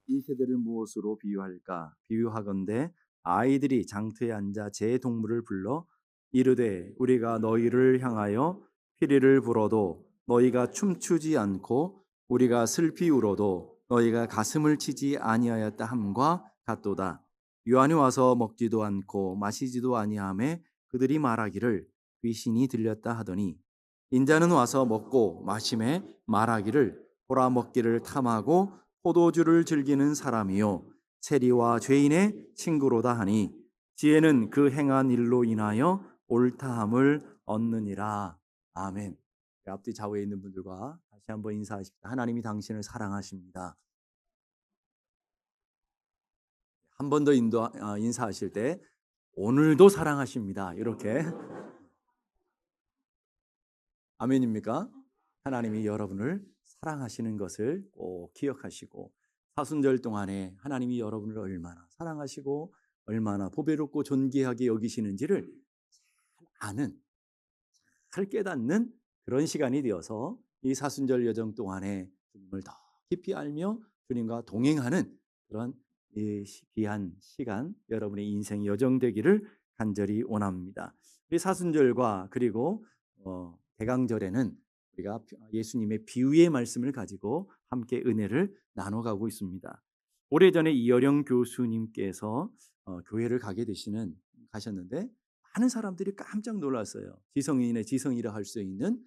이 세대를 무엇으로 비유할까? 비유하건대 아이들이 장터에 앉아 제 동물을 불러 이르되 우리가 너희를 향하여 피리를 불어도 너희가 춤추지 않고 우리가 슬피 울어도 너희가 가슴을 치지 아니하였다 함과 같도다. 요한이 와서 먹지도 않고 마시지도 아니하매 그들이 말하기를 귀신이 들렸다 하더니 인자는 와서 먹고 마시매 말하기를 보라 먹기를 탐하고 포도주를 즐기는 사람이요 세리와 죄인의 친구로다 하니 지혜는 그 행한 일로 인하여 옳다함을 얻느니라. 아멘. 앞뒤 좌우에 있는 분들과 다시 한번 인사하십시다. 하나님이 당신을 사랑하십니다. 한 번 더 인사하실 때 오늘도 사랑하십니다. 이렇게 아멘입니까? 하나님이 여러분을 사랑하시는 것을 꼭 기억하시고 사순절 동안에 하나님이 여러분을 얼마나 사랑하시고 얼마나 보배롭고 존귀하게 여기시는지를 잘 아는, 잘 깨닫는 그런 시간이 되어서 이 사순절 여정 동안에 주님을 더 깊이 알며 주님과 동행하는 그런 이 귀한 시간, 여러분의 인생 여정 되기를 간절히 원합니다. 우리 사순절과 그리고 대강절에는 우리가 예수님의 비유의 말씀을 가지고 함께 은혜를 나눠가고 있습니다. 오래전에 이어령 교수님께서 교회를 가셨는데 많은 사람들이 깜짝 놀랐어요. 지성인의 지성이라 할 수 있는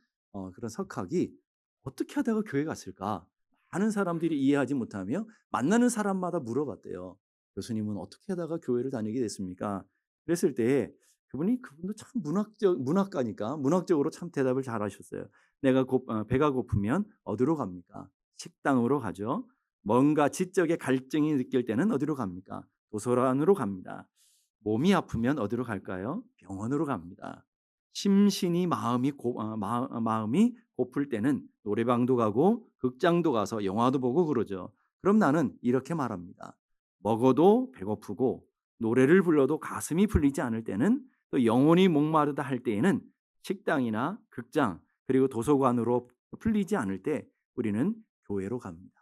그런 석학이 어떻게 하다가 교회 갔을까? 많은 사람들이 이해하지 못하며 만나는 사람마다 물어봤대요. 교수님은 어떻게 하다가 교회를 다니게 됐습니까? 그랬을 때 그분도 참 문학가니까 문학적으로 참 대답을 잘하셨어요. 배가 고프면 어디로 갑니까? 식당으로 가죠. 뭔가 지적의 갈증이 느낄 때는 어디로 갑니까? 도서관으로 갑니다. 몸이 아프면 어디로 갈까요? 병원으로 갑니다. 심신이 마음이 고플 때는 노래방도 가고 극장도 가서 영화도 보고 그러죠. 그럼 나는 이렇게 말합니다. 먹어도 배고프고 노래를 불러도 가슴이 풀리지 않을 때는 또 영혼이 목마르다 할 때에는 식당이나 극장 그리고 도서관으로 풀리지 않을 때 우리는 교회로 갑니다.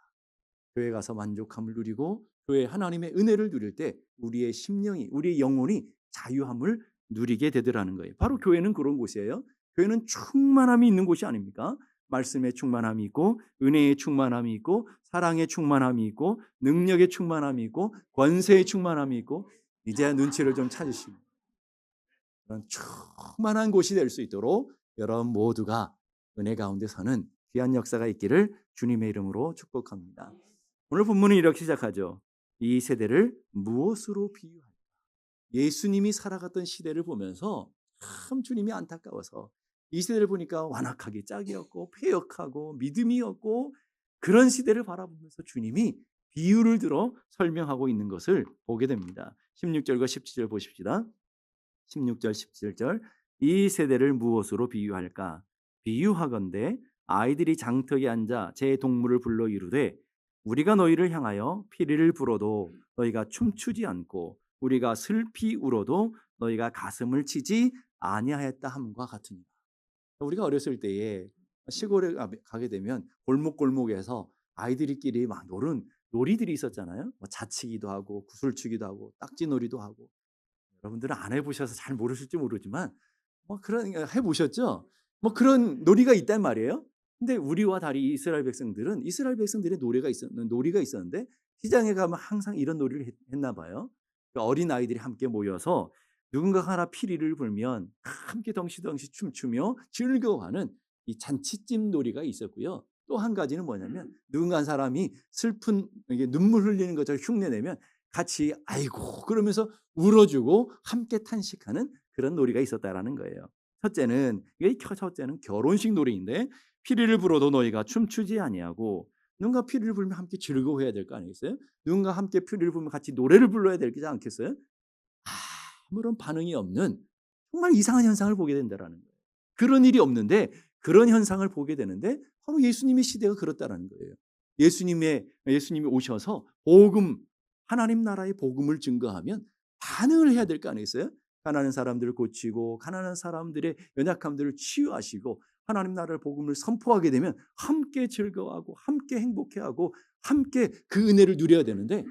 교회 가서 만족함을 누리고 교회 하나님의 은혜를 누릴 때 우리의 심령이 우리의 영혼이 자유함을 누리게 되더라는 거예요. 바로 교회는 그런 곳이에요. 교회는 충만함이 있는 곳이 아닙니까? 말씀의 충만함이 있고 은혜의 충만함이 있고 사랑의 충만함이 있고 능력의 충만함이 있고 권세의 충만함이 있고 이제 눈치를 좀 찾으시고 그런 충만한 곳이 될 수 있도록 여러분 모두가 은혜 가운데 서는 귀한 역사가 있기를 주님의 이름으로 축복합니다. 오늘 본문은 이렇게 시작하죠. 이 세대를 무엇으로 비유할까? 예수님이 살아갔던 시대를 보면서 참 주님이 안타까워서 이 시대를 보니까 완악하기 짝이었고 폐역하고 믿음이 없고 그런 시대를 바라보면서 주님이 비유를 들어 설명하고 있는 것을 보게 됩니다. 16절과 17절 보십시다. 16절 17절 이 세대를 무엇으로 비유할까? 비유하건대 아이들이 장터에 앉아 제 동물을 불러 이르되 우리가 너희를 향하여 피리를 불어도 너희가 춤추지 않고 우리가 슬피 울어도 너희가 가슴을 치지 아니하였다 함과 같으니라. 우리가 어렸을 때에 시골에 가게 되면 골목골목에서 아이들끼리 막 노는 놀이들이 있었잖아요. 뭐 자치기도 하고 구슬치기도 하고 딱지놀이도 하고. 여러분들은 안 해보셔서 잘 모르실지 모르지만 뭐 그런 해보셨죠? 뭐 그런 놀이가 있단 말이에요. 근데 우리와 달리 이스라엘 백성들의 놀이가 있었는데 시장에 가면 항상 이런 놀이를 했나 봐요. 어린 아이들이 함께 모여서 누군가가 하나 피리를 불면 함께 덩시덩시 춤추며 즐거워하는 이 잔치집 놀이가 있었고요. 또 한 가지는 뭐냐면 누군가 한 사람이 슬픈 이게 눈물 흘리는 것을 흉내내면 같이 아이고 그러면서 울어주고 함께 탄식하는 그런 놀이가 있었다라는 거예요. 첫째는 결혼식 놀이인데 피리를 불어도 너희가 춤추지 아니하고 누군가 피리를 불면 함께 즐거워해야 될 거 아니겠어요? 누군가 함께 피리를 불면 같이 노래를 불러야 되지 않겠어요? 아무런 반응이 없는 정말 이상한 현상을 보게 된다라는 거예요. 그런 일이 없는데 그런 현상을 보게 되는데 바로 예수님의 시대가 그렇다라는 거예요. 예수님이 오셔서 하나님 나라의 복음을 증거하면 반응을 해야 될 거 아니겠어요? 가난한 사람들을 고치고 가난한 사람들의 연약함들을 치유하시고 하나님 나라의 복음을 선포하게 되면 함께 즐거워하고 함께 행복해하고 함께 그 은혜를 누려야 되는데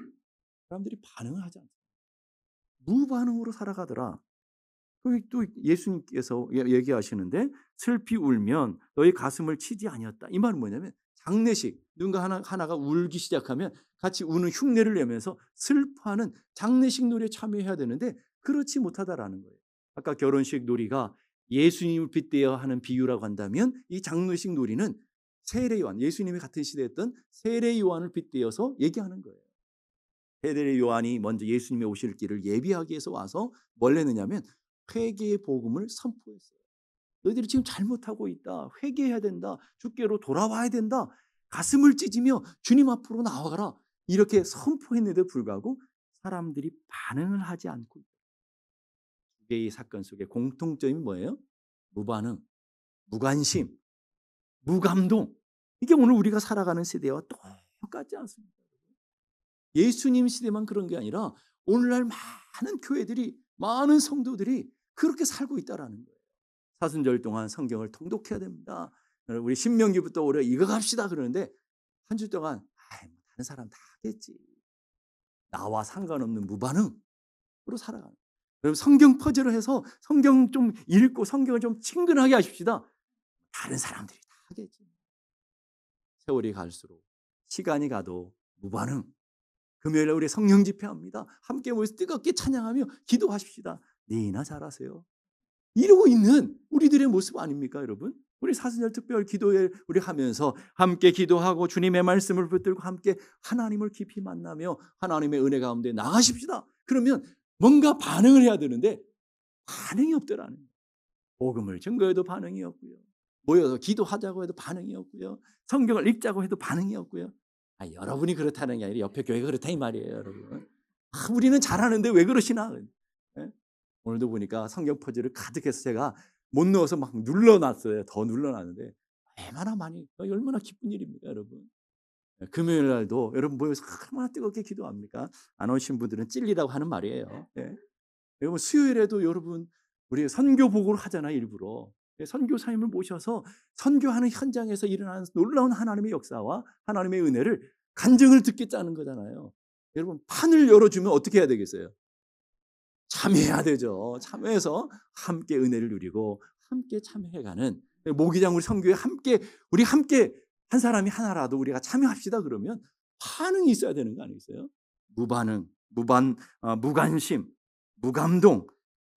사람들이 반응을 하지 않습니다. 무반응으로 살아가더라. 또 예수님께서 얘기하시는데 슬피 울면 너희 가슴을 치지 아니었다. 이 말은 뭐냐면 장례식, 누군가 하나가 울기 시작하면 같이 우는 흉내를 내면서 슬퍼하는 장례식 놀이에 참여해야 되는데 그렇지 못하다라는 거예요. 아까 결혼식 놀이가 예수님을 빗대어 하는 비유라고 한다면 이 장례식 놀이는 세례 요한, 예수님이 같은 시대였던 세례 요한을 빗대어서 얘기하는 거예요. 세례 요한이 먼저 예수님의 오실 길을 예비하기 위해서 와서 뭘 했느냐면 회개의 복음을 선포했어요. 너희들이 지금 잘못하고 있다. 회개해야 된다. 주께로 돌아와야 된다. 가슴을 찢으며 주님 앞으로 나와가라. 이렇게 선포했는데도 불구하고 사람들이 반응을 하지 않고 있다. 두 개의 사건 속에 공통점이 뭐예요? 무반응, 무관심, 무감동. 이게 오늘 우리가 살아가는 세대와 똑같지 않습니까? 예수님 시대만 그런 게 아니라 오늘날 많은 교회들이, 많은 성도들이 그렇게 살고 있다라는 거예요. 사순절 동안 성경을 통독해야 됩니다. 우리 신명기부터 올해 이거 갑시다 그러는데 한 주 동안 다른 사람 다 하겠지. 나와 상관없는 무반응으로 살아가는. 여러분 성경 퍼즐을 해서 성경 좀 읽고 성경을 좀 친근하게 하십시다. 다른 사람들이 다 하겠지. 세월이 갈수록 시간이 가도 무반응. 금요일에 우리 성령 집회합니다. 함께 모여서 뜨겁게 찬양하며 기도하십시다. 네나 잘하세요. 이러고 있는 우리들의 모습 아닙니까, 여러분? 우리 사순절 특별 기도회 우리 하면서 함께 기도하고 주님의 말씀을 붙들고 함께 하나님을 깊이 만나며 하나님의 은혜 가운데 나가십시다. 그러면 뭔가 반응을 해야 되는데 반응이 없더라는 거예요. 복음을 증거해도 반응이 없고요. 모여서 기도하자고 해도 반응이 없고요. 성경을 읽자고 해도 반응이 없고요. 여러분이 그렇다는 게 아니라 옆에 교회가 그렇다 이 말이에요, 여러분. 우리는 잘하는데 왜 그러시나? 네? 오늘도 보니까 성경 퍼즐을 가득해서 제가 못 넣어서 막 눌러놨어요. 더 눌러놨는데 얼마나 기쁜 일입니까, 여러분? 금요일 날도 여러분 모여서 얼마나 뜨겁게 기도합니까? 안 오신 분들은 찔리라고 하는 말이에요. 네? 여러분 수요일에도 여러분 우리 선교 보고를 하잖아요, 일부러. 선교사님을 모셔서 선교하는 현장에서 일어나는 놀라운 하나님의 역사와 하나님의 은혜를 간증을 듣겠다는 거잖아요. 여러분 판을 열어주면 어떻게 해야 되겠어요? 참여해야 되죠. 참여해서 함께 은혜를 누리고 함께 참여해가는 모기장 우리 선교에 우리 함께 한 사람이 하나라도 우리가 참여합시다 그러면 반응이 있어야 되는 거 아니겠어요? 무반응, 무관심, 무감동.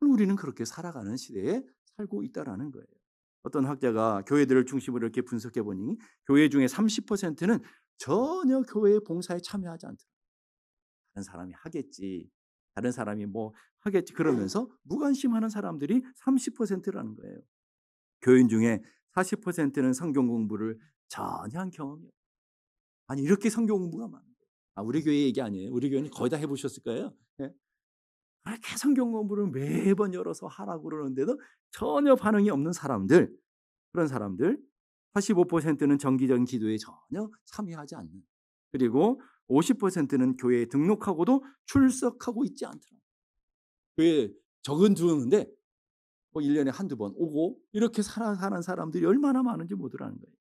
우리는 그렇게 살아가는 시대에 살고 있다라는 거예요. 어떤 학자가 교회들을 중심으로 이렇게 분석해 보니 교회 중에 30%는 전혀 교회의 봉사에 참여하지 않더라. 다른 사람이 하겠지. 다른 사람이 뭐 하겠지 그러면서 무관심하는 사람들이 30%라는 거예요. 교인 중에 40%는 성경 공부를 전혀 한 경험이 없어요. 아니 이렇게 성경 공부가 많은데. 우리 교회 얘기 아니에요. 우리 교회는 거의 다 해보셨을 거예요. 네? 그렇게 성경 공부를 매번 열어서 하라고 그러는데도 전혀 반응이 없는 사람들, 그런 사람들 45%는 정기적인 기도에 전혀 참여하지 않는, 그리고 50%는 교회에 등록하고도 출석하고 있지 않더라. 교회에 적은 들어오는데 1년에 한두 번 오고 이렇게 살아가는 사람들이 얼마나 많은지 모르라는 거예요.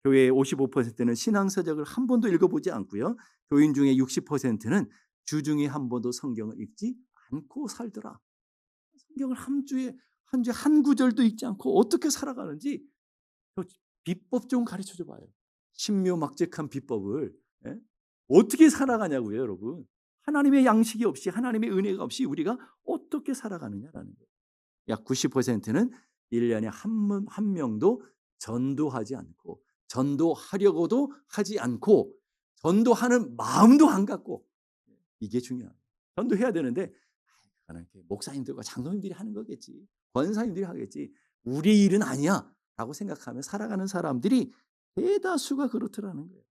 교회의 55%는 신앙서적을 한 번도 읽어보지 않고요. 교인 중에 60%는 주중에 한 번도 성경을 읽지 않고 살더라. 성경을 한 주에 한 구절도 읽지 않고 어떻게 살아가는지 비법 좀 가르쳐 줘 봐요. 신묘막직한 비법을 어떻게 살아가냐고요, 여러분. 하나님의 양식이 없이 하나님의 은혜가 없이 우리가 어떻게 살아가느냐라는 거예요. 약 90%는 1년에 한 명도 전도하지 않고 전도하려고도 하지 않고 전도하는 마음도 안 갖고, 이게 중요해요. 전도해야 되는데 목사님들과 장로님들이 하는 거겠지. 권사님들이 하겠지. 우리 일은 아니야 라고 생각하며 살아가는 사람들이 대다수가 그렇더라는 거예요.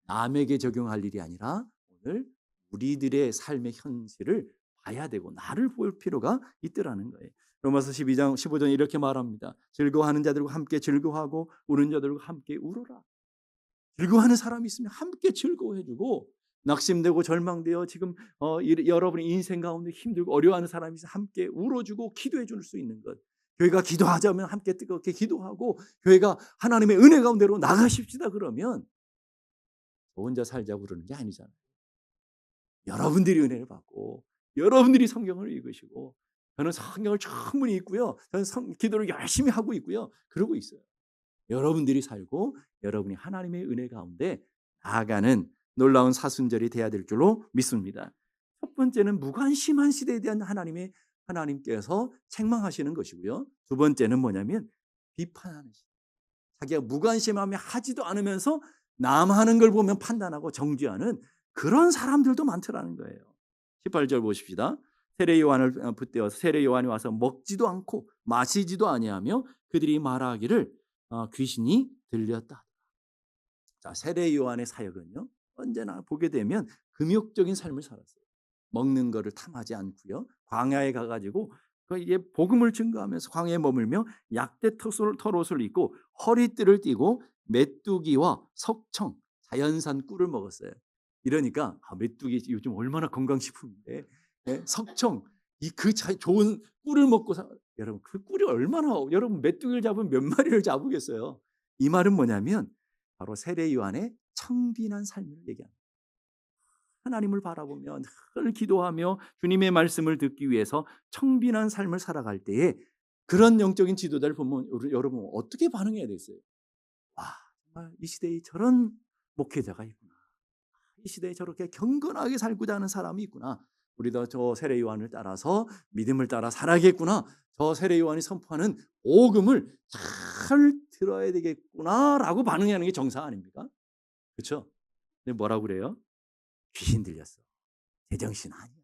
남에게 적용할 일이 아니라 오늘 우리들의 삶의 현실을 봐야 되고 나를 볼 필요가 있더라는 거예요. 로마서 12장 15절 이렇게 말합니다. 즐거워하는 자들과 함께 즐거워하고 우는 자들과 함께 울어라. 즐거워하는 사람이 있으면 함께 즐거워해주고, 낙심되고 절망되어 지금 여러분의 인생 가운데 힘들고 어려워하는 사람이 있으면 함께 울어주고 기도해 줄 수 있는 것. 교회가 기도하자면 함께 뜨겁게 기도하고 교회가 하나님의 은혜 가운데로 나가십시다 그러면 저 혼자 살자고 그러는 게 아니잖아요. 여러분들이 은혜를 받고 여러분들이 성경을 읽으시고 저는 성경을 충분히 읽고요. 저는 기도를 열심히 하고 있고요. 그러고 있어요. 여러분들이 살고 여러분이 하나님의 은혜 가운데 나아가는 놀라운 사순절이 돼야 될 줄로 믿습니다. 첫 번째는 무관심한 시대에 대한 하나님께서 책망하시는 것이고요. 두 번째는 뭐냐면 비판하는 시대. 자기가 무관심하며 하지도 않으면서 남 하는 걸 보면 판단하고 정죄하는 그런 사람들도 많더라는 거예요. 18절 보십시다. 세례 요한을 붙대어서 세례 요한이 와서 먹지도 않고 마시지도 아니하며 그들이 말하기를 귀신이 들렸다. 자, 세례 요한의 사역은요. 언제나 보게 되면 금욕적인 삶을 살았어요. 먹는 거를 탐하지 않고요. 광야에 가가지고 이게 복음을 증거하면서 광야에 머물며 약대 털옷을 입고 허리띠를 띠고 메뚜기와 석청, 자연산 꿀을 먹었어요. 이러니까 메뚜기 요즘 얼마나 건강식품인데 석청 좋은 꿀을 먹고 여러분 그 꿀이 얼마나 여러분 메뚜기를 잡으면 몇 마리를 잡으겠어요. 이 말은 뭐냐면 바로 세례 요한의 청빈한 삶을 얘기합니다. 하나님을 바라보며 늘 기도하며 주님의 말씀을 듣기 위해서 청빈한 삶을 살아갈 때에 그런 영적인 지도자를 보면 여러분 어떻게 반응해야 되겠어요? 와, 정말 이 시대에 저런 목회자가 있구나. 이 시대에 저렇게 경건하게 살고자 하는 사람이 있구나. 우리도 저 세례 요한을 따라서 믿음을 따라 살아야겠구나. 저 세례 요한이 선포하는 복음을 잘 들어야 되겠구나라고 반응하는 게 정상 아닙니까? 그렇죠? 근데 뭐라고 그래요? 귀신 들렸어. 제정신 아니야.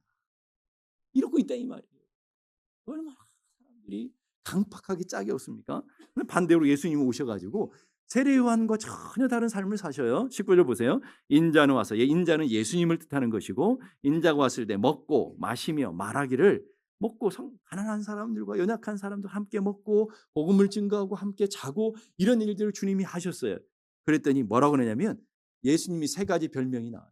이러고 있다 이 말이에요. 얼마나 사람들이 강팍하게 짝이 없습니까? 반대로 예수님이 오셔가지고 세례 요한과 전혀 다른 삶을 사셔요. 19절 보세요. 인자는 와서 인자는 예수님을 뜻하는 것이고 인자가 왔을 때 먹고 마시며 말하기를 먹고 가난한 사람들과 연약한 사람들 함께 먹고 복음을 증거하고 함께 자고 이런 일들을 주님이 하셨어요. 그랬더니 뭐라고 하냐면 예수님이 세 가지 별명이 나와요.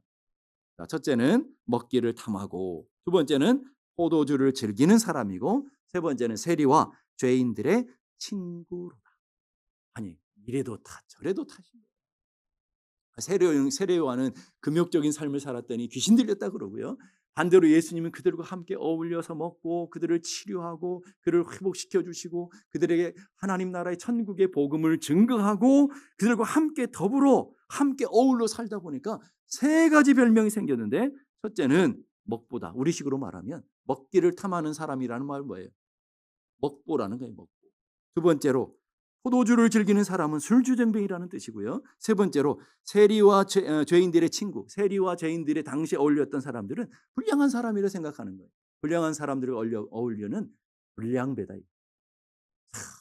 첫째는 먹기를 탐하고 두 번째는 포도주를 즐기는 사람이고 세 번째는 세리와 죄인들의 친구로다. 아니 이래도 타 저래도 타신 거예요. 세례 요한은 금욕적인 삶을 살았더니 귀신 들렸다 그러고요. 반대로 예수님은 그들과 함께 어울려서 먹고 그들을 치료하고 그들을 회복시켜 주시고 그들에게 하나님 나라의 천국의 복음을 증거하고 그들과 함께 더불어 함께 어울려 살다 보니까 세 가지 별명이 생겼는데 첫째는 먹보다 우리식으로 말하면 먹기를 탐하는 사람이라는 말 뭐예요? 먹보라는 거예요. 먹보. 두 번째로 포도주를 즐기는 사람은 술주정뱅이라는 뜻이고요. 세 번째로 세리와 죄인들의 친구, 세리와 죄인들의 당시에 어울렸던 사람들은 불량한 사람이라 생각하는 거예요. 불량한 사람들을 어울리는 불량배다.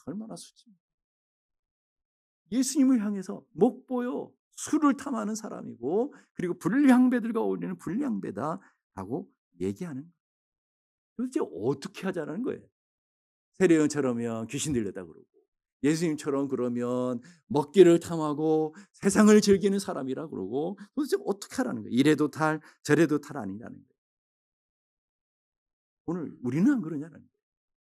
얼마나 수치. 예수님을 향해서 먹보요 술을 탐하는 사람이고 그리고 불량배들과 어울리는 불량배다라고 얘기하는 거예요. 도대체 어떻게 하자는 거예요? 세례요한처럼요 귀신 들렸다 그러고 예수님처럼 그러면 먹기를 탐하고 세상을 즐기는 사람이라 그러고 도대체 어떻게 하라는 거예요? 이래도 탈 저래도 탈 아니냐는 거예요. 오늘 우리는 안 그러냐는 거예요.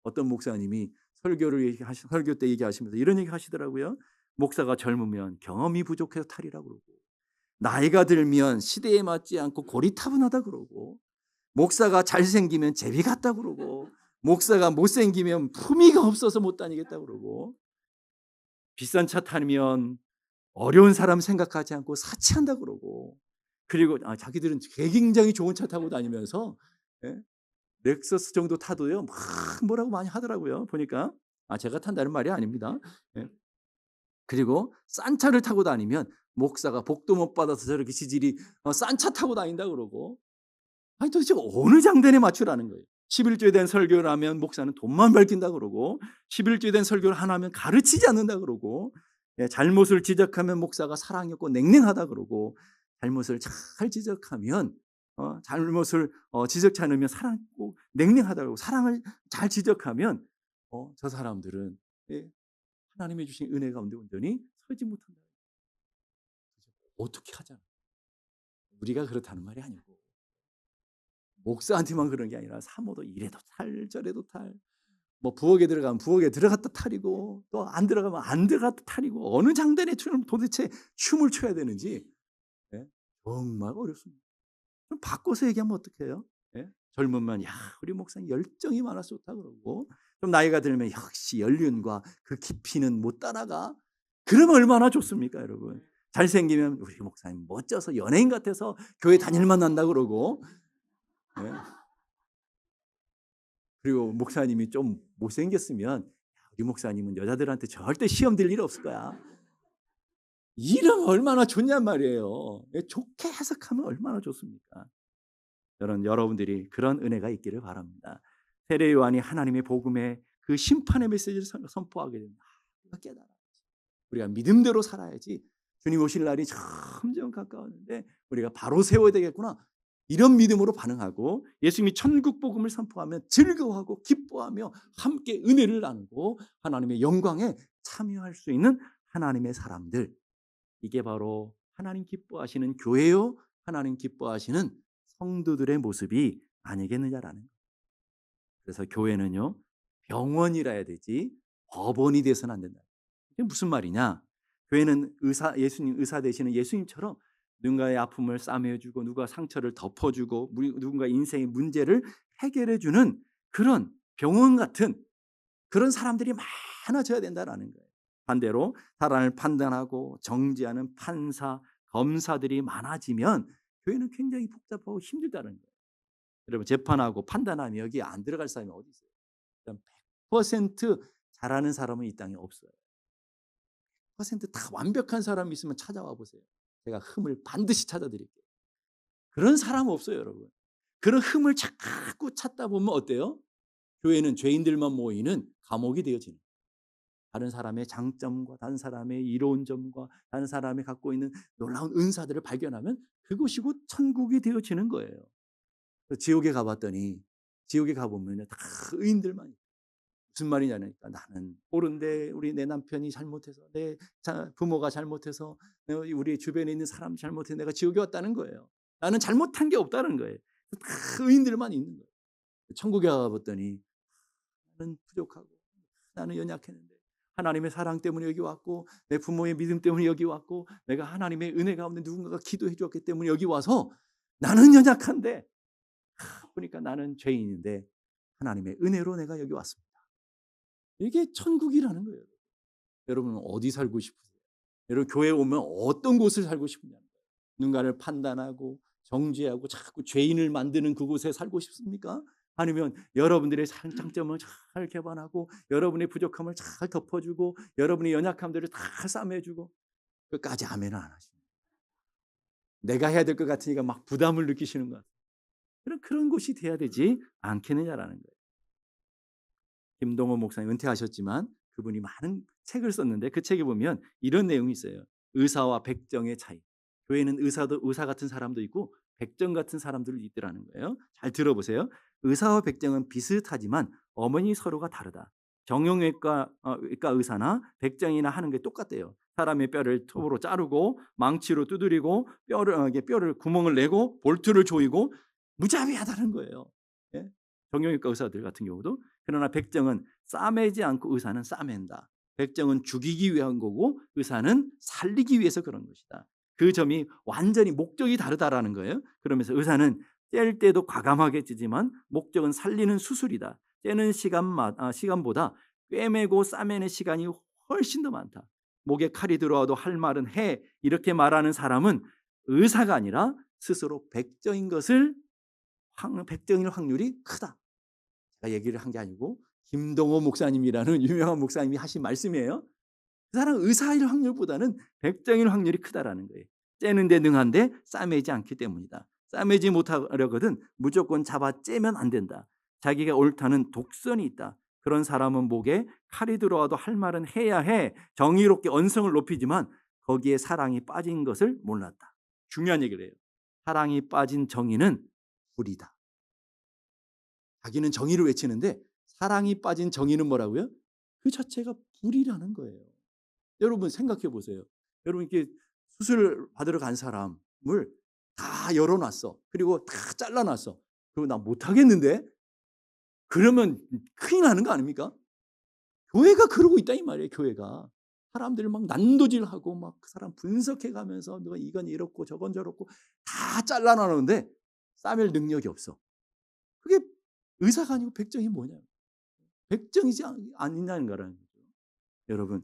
어떤 목사님이 설교 때 얘기하시면서 이런 얘기 하시더라고요. 목사가 젊으면 경험이 부족해서 탈이라 그러고 나이가 들면 시대에 맞지 않고 고리타분하다 그러고 목사가 잘생기면 제비 같다 그러고 목사가 못생기면 품위가 없어서 못 다니겠다 그러고 비싼 차 타면 어려운 사람 생각하지 않고 사치한다 그러고 그리고 자기들은 굉장히 좋은 차 타고 다니면서 렉서스 정도 타도요 막 뭐라고 많이 하더라고요. 보니까 제가 탄다는 말이 아닙니다. 그리고 싼 차를 타고 다니면 목사가 복도 못 받아서 저렇게 지질이 싼 차 타고 다닌다 그러고 아니 도대체 어느 장단에 맞추라는 거예요. 11조에 대한 설교를 하면 목사는 돈만 밝힌다 그러고 11조에 대한 설교를 하나 하면 가르치지 않는다 그러고 잘못을 지적하면 목사가 사랑이 없고 냉랭하다 그러고 잘못을 잘 지적하면 잘못을 지적치 않으면 사랑고 냉랭하다 그러고 사랑을 잘 지적하면 저 사람들은 하나님이 주신 은혜 가운데 온전히 서지 못한다. 어떻게 하자? 우리가 그렇다는 말이 아니고 목사한테만 그런 게 아니라 사모도 이래도 탈 저래도 탈 뭐 부엌에 들어가면 부엌에 들어갔다 탈이고 또 안 들어가면 안 들어갔다 탈이고 어느 장단에 도대체 춤을 춰야 되는지 예? 정말 어렵습니다. 좀 바꿔서 얘기하면 어떡해요? 예? 젊으면 야 우리 목사님 열정이 많아서 좋다 그러고 좀 나이가 들면 역시 연륜과 그 깊이는 못 따라가. 그러면 얼마나 좋습니까 여러분. 잘생기면 우리 목사님 멋져서 연예인 같아서 교회 다닐만 한다 그러고 예? 그리고 목사님이 좀 못생겼으면 우리 목사님은 여자들한테 절대 시험 들 일 없을 거야. 이러면 얼마나 좋냔 말이에요. 좋게 해석하면 얼마나 좋습니까? 여러분들이 그런 은혜가 있기를 바랍니다. 세례 요한이 하나님의 복음의 그 심판의 메시지를 선포하게 됩니다. 우리가 깨달아. 우리가 믿음대로 살아야지. 주님 오실 날이 점점 가까웠는데 우리가 바로 세워야 되겠구나. 이런 믿음으로 반응하고 예수님이 천국 복음을 선포하면 즐거워하고 기뻐하며 함께 은혜를 나누고 하나님의 영광에 참여할 수 있는 하나님의 사람들. 이게 바로 하나님 기뻐하시는 교회요. 하나님 기뻐하시는 성도들의 모습이 아니겠느냐라는 거예요. 그래서 교회는요. 병원이라 해야 되지 법원이 돼서는 안 된다. 이게 무슨 말이냐? 교회는 예수님 의사 되시는 예수님처럼 누군가의 아픔을 싸매주고 누가 상처를 덮어주고 누군가 인생의 문제를 해결해주는 그런 병원 같은 그런 사람들이 많아져야 된다는 거예요. 반대로 사람을 판단하고 정죄하는 판사, 검사들이 많아지면 교회는 굉장히 복잡하고 힘들다는 거예요. 여러분 재판하고 판단하면 여기 안 들어갈 사람이 어디 있어요? 100% 잘하는 사람은 이 땅에 없어요. 100%다 완벽한 사람이 있으면 찾아와 보세요. 제가 흠을 반드시 찾아드릴게요. 그런 사람 없어요, 여러분. 그런 흠을 자꾸 찾다 보면 어때요? 교회는 죄인들만 모이는 감옥이 되어지는. 다른 사람의 장점과 다른 사람의 이로운 점과 다른 사람이 갖고 있는 놀라운 은사들을 발견하면 그것이 곧 천국이 되어지는 거예요. 지옥에 가봤더니 지옥에 가보면 다 의인들만 있어요. 무슨 말이냐니까 나는 옳은데 내 남편이 잘못해서 내 부모가 잘못해서 우리 주변에 있는 사람이 잘못해서 내가 지옥에 왔다는 거예요. 나는 잘못한 게 없다는 거예요. 다 의인들만 있는 거예요. 천국에 가봤더니 나는 부족하고 나는 연약했는데 하나님의 사랑 때문에 여기 왔고 내 부모의 믿음 때문에 여기 왔고 내가 하나님의 은혜 가운데 누군가가 기도해 주었기 때문에 여기 와서 나는 연약한데 보니까 나는 죄인인데 하나님의 은혜로 내가 여기 왔습니다. 이게 천국이라는 거예요. 여러분은 어디 살고 싶으세요? 여러분 교회에 오면 어떤 곳을 살고 싶냐는 거예요. 누군가를 판단하고 정죄하고 자꾸 죄인을 만드는 그곳에 살고 싶습니까? 아니면 여러분들의 장점을 잘 개발하고 여러분의 부족함을 잘 덮어주고 여러분의 연약함들을 다 싸매주고 끝까지 아멘을 안 하시는 거예요. 내가 해야 될 것 같으니까 막 부담을 느끼시는 것 같아요. 그런 곳이 돼야 되지 않겠느냐라는 거예요. 김동호 목사님 은퇴하셨지만 그분이 많은 책을 썼는데 그 책에 보면 이런 내용이 있어요. 의사와 백정의 차이. 교회는 의사 같은 사람도 있고 백정 같은 사람들도 있더라는 거예요. 잘 들어보세요. 의사와 백정은 비슷하지만 어머니 서로가 다르다. 정형외과 의사나 백정이나 하는 게 똑같대요. 사람의 뼈를 톱으로 자르고 망치로 두드리고 뼈를 구멍을 내고 볼트를 조이고 무자비하다는 거예요. 예? 정형외과 의사들 같은 경우도. 그러나 백정은 싸매지 않고 의사는 싸맨다. 백정은 죽이기 위한 거고 의사는 살리기 위해서 그런 것이다. 그 점이 완전히 목적이 다르다라는 거예요. 그러면서 의사는 뗄 때도 과감하게 찌지만 목적은 살리는 수술이다. 떼는 시간보다 꿰매고 싸매는 시간이 훨씬 더 많다. 목에 칼이 들어와도 할 말은 해. 이렇게 말하는 사람은 의사가 아니라 스스로 백정인 확률이 크다. 제가 얘기를 한 게 아니고 김동호 목사님이라는 유명한 목사님이 하신 말씀이에요. 그 사람은 의사일 확률보다는 백정일 확률이 크다라는 거예요. 째는데 능한데 싸매지 않기 때문이다. 싸매지 못하려거든 무조건 잡아 째면 안 된다. 자기가 옳다는 독선이 있다. 그런 사람은 목에 칼이 들어와도 할 말은 해야 해. 정의롭게 언성을 높이지만 거기에 사랑이 빠진 것을 몰랐다. 중요한 얘기를 해요. 사랑이 빠진 정의는 불이다. 자기는 정의를 외치는데 사랑이 빠진 정의는 뭐라고요? 그 자체가 불이라는 거예요. 여러분 생각해 보세요. 여러분 이렇게 수술 받으러 간 사람을 다 열어놨어. 그리고 다 잘라놨어. 그리고 나 못하겠는데? 그러면 큰일 나는 거 아닙니까? 교회가 그러고 있다 이 말이에요. 교회가 사람들을 막 난도질하고 막 그 사람 분석해가면서 너 이건 이렇고 저건 저렇고 다 잘라나누는데 싸맬 능력이 없어. 그게 의사가 아니고 백정이 뭐냐? 백정이지 아니냐는 거라는 거죠. 여러분,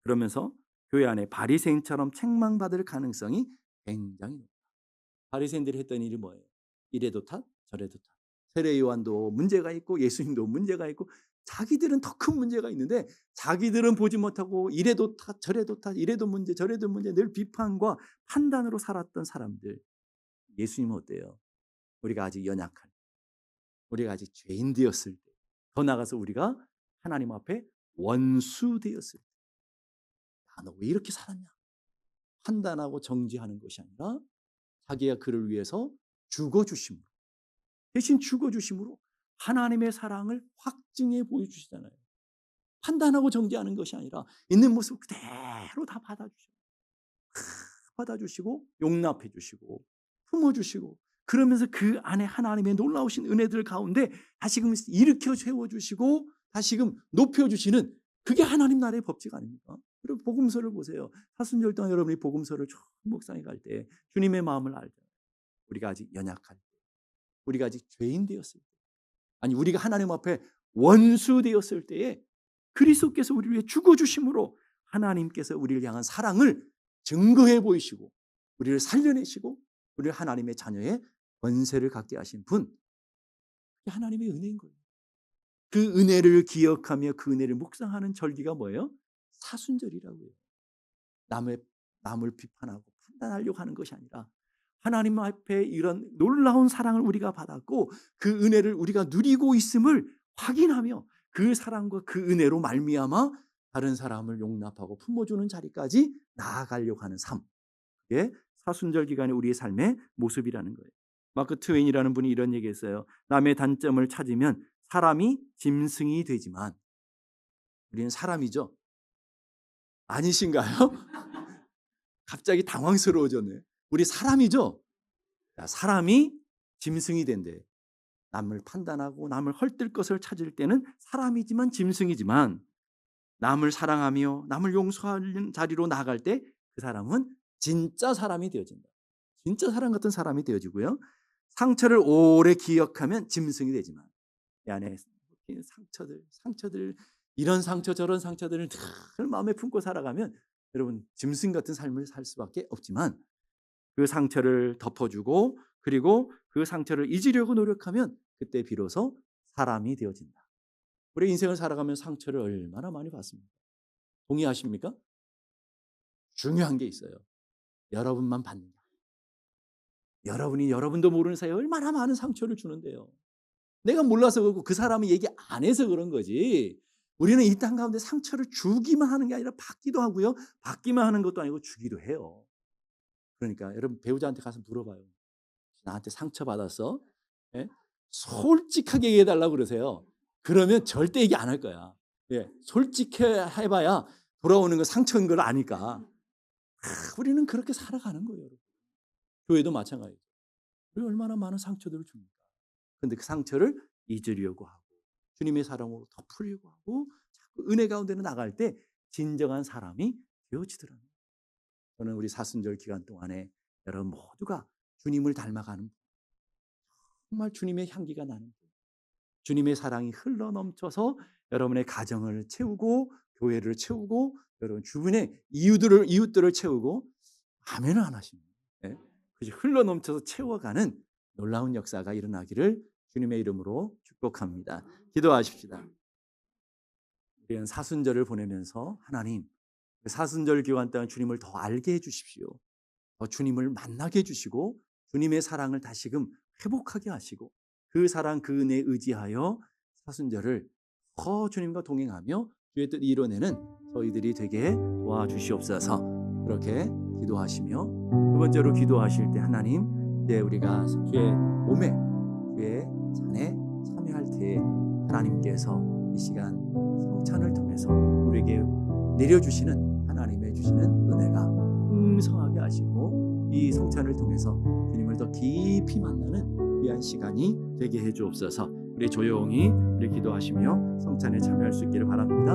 그러면서 교회 안에 바리새인처럼 책망받을 가능성이 굉장히 높다. 바리새인들이 했던 일이 뭐예요? 이래도 탓, 저래도 탓. 세례 요한도 문제가 있고 예수님도 문제가 있고 자기들은 더 큰 문제가 있는데 자기들은 보지 못하고 이래도 탓, 저래도 탓, 이래도 문제, 저래도 문제 늘 비판과 판단으로 살았던 사람들. 예수님은 어때요? 우리가 아직 연약한, 우리가 아직 죄인 되었을 때, 더 나아가서 우리가 하나님 앞에 원수 되었을 때, 너 왜 이렇게 살았냐? 판단하고 정지하는 것이 아니라 자기가 그를 위해서 죽어주심으로, 대신 죽어주심으로 하나님의 사랑을 확증해 보여주시잖아요. 판단하고 정지하는 것이 아니라 있는 모습 그대로 다 받아주시고 용납해 주시고 품어주시고, 그러면서 그 안에 하나님의 놀라우신 은혜들 가운데 다시금 일으켜 세워주시고 다시금 높여주시는, 그게 하나님 나라의 법칙 아닙니까? 그리고 복음서를 보세요. 사순절 동안 여러분이 복음서를 쭉 묵상해 갈 때 주님의 마음을 알잖아요. 우리가 아직 연약할 때, 우리가 아직 죄인 되었을 때, 아니 우리가 하나님 앞에 원수 되었을 때에 그리스도께서 우리를 위해 죽어주심으로 하나님께서 우리를 향한 사랑을 증거해 보이시고 우리를 살려내시고 우리를 하나님의 자녀의 권세를 갖게 하신 분, 그게 하나님의 은혜인 거예요. 그 은혜를 기억하며 그 은혜를 묵상하는 절기가 뭐예요? 사순절이라고요. 남을 비판하고 판단하려고 하는 것이 아니라 하나님 앞에 이런 놀라운 사랑을 우리가 받았고 그 은혜를 우리가 누리고 있음을 확인하며 그 사랑과 그 은혜로 말미암아 다른 사람을 용납하고 품어주는 자리까지 나아가려고 하는 삶, 그게 사순절 기간의 우리의 삶의 모습이라는 거예요. 마크 트웨인이라는 분이 이런 얘기했어요. 남의 단점을 찾으면 사람이 짐승이 되지만 우리는 사람이죠. 아니신가요? 갑자기 당황스러워졌네. 우리 사람이죠. 사람이 짐승이 된대. 남을 판단하고 남을 헐뜰 것을 찾을 때는 사람이지만 짐승이지만 남을 사랑하며 남을 용서하는 자리로 나아갈 때 그 사람은 진짜 사람이 되어진다. 진짜 사람 같은 사람이 되어지고요. 상처를 오래 기억하면 짐승이 되지만 이 안에 상처들 이런 상처 저런 상처들을 늘 마음에 품고 살아가면 여러분 짐승 같은 삶을 살 수밖에 없지만, 그 상처를 덮어주고 그리고 그 상처를 잊으려고 노력하면 그때 비로소 사람이 되어진다. 우리 인생을 살아가면 상처를 얼마나 많이 받습니까? 동의하십니까? 중요한 게 있어요. 여러분만 받는다. 여러분이 여러분도 모르는 사이에 얼마나 많은 상처를 주는데요. 내가 몰라서 그렇고 그 사람이 얘기 안 해서 그런 거지. 우리는 이 땅 가운데 상처를 주기만 하는 게 아니라 받기도 하고요. 받기만 하는 것도 아니고 주기도 해요. 그러니까 여러분 배우자한테 가서 물어봐요. 나한테 상처 받았어? 예? 솔직하게 얘기해달라고 그러세요. 그러면 절대 얘기 안 할 거야. 예, 솔직해 해봐야 돌아오는 건 상처인 걸 아니까. 우리는 그렇게 살아가는 거예요. 교회도 마찬가지죠. 우리 얼마나 많은 상처들을 줍니까? 그런데 그 상처를 잊으려고 하고 주님의 사랑으로 덮으려고 하고 자꾸 은혜 가운데로 나갈 때 진정한 사람이 되어지더라고요. 저는 우리 사순절 기간 동안에 여러분 모두가 주님을 닮아가는, 정말 주님의 향기가 나는, 주님의 사랑이 흘러넘쳐서 여러분의 가정을 채우고 교회를 채우고 여러분 주변의 이웃들을 채우고 아멘을 안 하십니다. 네? 흘러넘쳐서 채워가는 놀라운 역사가 일어나기를 주님의 이름으로 축복합니다. 기도하십시다. 우리는 사순절을 보내면서 하나님, 사순절 기간 동안 주님을 더 알게 해주십시오. 더 주님을 만나게 해주시고 주님의 사랑을 다시금 회복하게 하시고 그 사랑 그 은혜에 의지하여 사순절을 더 주님과 동행하며 주의 뜻 이뤄내는 저희들이 되게 도와주시옵소서. 그렇게 기도하시며 두 번째로 기도하실 때 하나님, 이제 우리가 주의 몸에 주의 잔에 참여할 때에 하나님께서 이 시간 성찬을 통해서 우리에게 내려주시는 하나님의 주시는 은혜가 풍성하게 하시고 이 성찬을 통해서 주님을 더 깊이 만나는 귀한 시간이 되게 해 주옵소서. 우리 조용히 우리 기도하시며 성찬에 참여할 수 있기를 바랍니다.